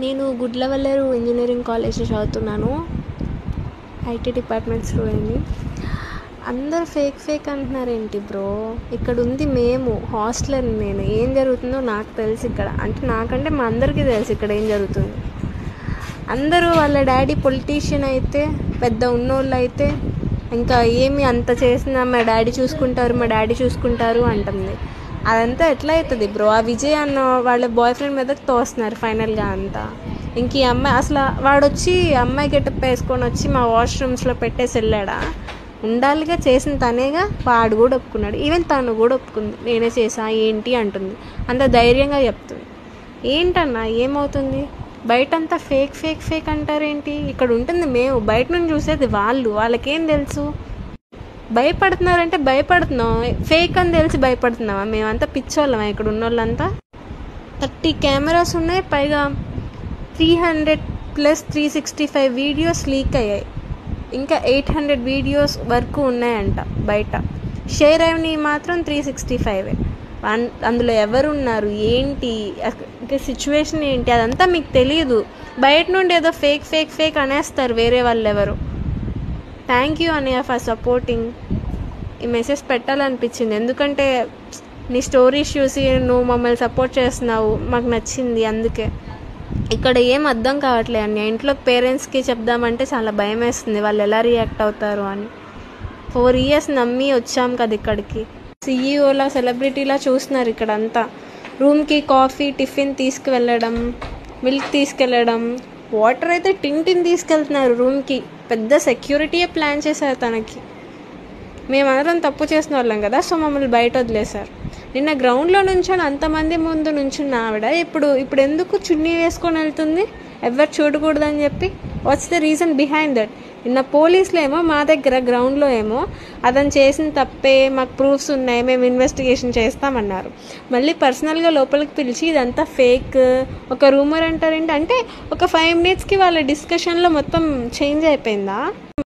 నేను గుడ్లవల్లేరు ఇంజనీరింగ్ కాలేజ్లో చదువుతున్నాను. ఐటీ డిపార్ట్మెంట్ స్టూడెంట్ని. అందరూ ఫేక్ అంటున్నారేంటి బ్రో? ఇక్కడ ఉంది మేము హాస్టలర్. నేను ఏం జరుగుతుందో నాకు తెలుసు ఇక్కడ. అంటే నాకంటే మా అందరికీ తెలుసు ఇక్కడ ఏం జరుగుతుంది. అందరూ వాళ్ళ డాడీ పొలిటీషియన్ అయితే, పెద్ద ఉన్నోళ్ళు అయితే ఇంకా ఏమి అంత చేసినా మా డాడీ చూసుకుంటారు అంటుంది. అదంతా ఎట్లా అవుతుంది బ్రో? ఆ విజయ్ అన్న వాళ్ళ బాయ్ ఫ్రెండ్ మీదకి తోస్తున్నారు ఫైనల్గా అంతా. ఇంక ఈ అమ్మాయి అసలు వాడొచ్చి అమ్మాయి గెటప్ వేసుకొని వచ్చి మా వాష్రూమ్స్లో పెట్టేసి వెళ్ళాడా? ఉండాలిగా, చేసిన తనేగా. వాడు కూడా ఒప్పుకున్నాడు, ఈవెన్ తను కూడా ఒప్పుకుంది నేనే చేసా ఏంటి అంటుంది. అంత ధైర్యంగా చెప్తుంది. ఏంటన్నా ఏమవుతుంది? బయటంతా ఫేక్ అంటారేంటి? ఇక్కడ ఉంటుంది మేము, బయట నుంచి చూసేది వాళ్ళకేం తెలుసు? భయపడుతున్నారంటే భయపడుతున్నాం, ఫేక్ అని తెలిసి భయపడుతున్నావా? మేమంతా పిచ్చోళ్ళమా ఇక్కడ ఉన్న వాళ్ళంతా? 30 కెమెరాస్ ఉన్నాయి, పైగా 300+ 365 వీడియోస్ లీక్ అయ్యాయి. ఇంకా 800 వీడియోస్ వరకు ఉన్నాయంట బయట. షేర్ అయినవి మాత్రం 365. అందులో ఎవరున్నారు ఏంటి, ఇంకా సిచ్యువేషన్ ఏంటి అదంతా మీకు తెలియదు. బయట నుండి ఏదో ఫేక్ అనేస్తారు వేరే వాళ్ళు ఎవరు. థ్యాంక్ యూ అన్నయ్య ఫర్ సపోర్టింగ్. ఈ మెసేజ్ పెట్టాలనిపించింది, ఎందుకంటే నీ స్టోరీస్ చూసి నువ్వు మమ్మల్ని సపోర్ట్ చేస్తున్నావు, మాకు నచ్చింది. అందుకే ఇక్కడ ఏం అర్థం కావట్లేదు అన్నయ్య. ఇంట్లో పేరెంట్స్కి చెప్దామంటే చాలా భయం వేస్తుంది, వాళ్ళు ఎలా రియాక్ట్ అవుతారు అని. 4 years నమ్మి వచ్చాం కదా ఇక్కడికి. CEO లా సెలబ్రిటీలా చూస్తున్నారు ఇక్కడ అంతా. రూమ్కి కాఫీ టిఫిన్ తీసుకువెళ్ళడం, మిల్క్ తీసుకెళ్ళడం, వాటర్ అయితే టిన్ తీసుకెళ్తున్నారు రూమ్కి. పెద్ద సెక్యూరిటీయే ప్లాన్ చేశారు తనకి. మేమందరం తప్పు చేసిన వాళ్ళం కదా, సో మమ్మల్ని బయట వదిలేశారు. నిన్న గ్రౌండ్లో నుంచొని అంతమంది ముందు నుంచున్న ఆవిడ ఇప్పుడు ఎందుకు చున్నీ వేసుకొని వెళ్తుంది? ఎవరు చూడకూడదని చెప్పి. What's the reason behind that? నిన్న పోలీసులు ఏమో మా దగ్గర గ్రౌండ్లో ఏమో అతను చేసిన తప్పే, మాకు ప్రూఫ్స్ ఉన్నాయి, మేము ఇన్వెస్టిగేషన్ చేస్తామన్నారు. మళ్ళీ పర్సనల్గా లోపలికి పిలిచి ఇదంతా ఫేక్, ఒక రూమర్ అంటారేంటి? అంటే ఒక 5 minutesకి వాళ్ళ డిస్కషన్లో మొత్తం చేంజ్ అయిపోయిందా?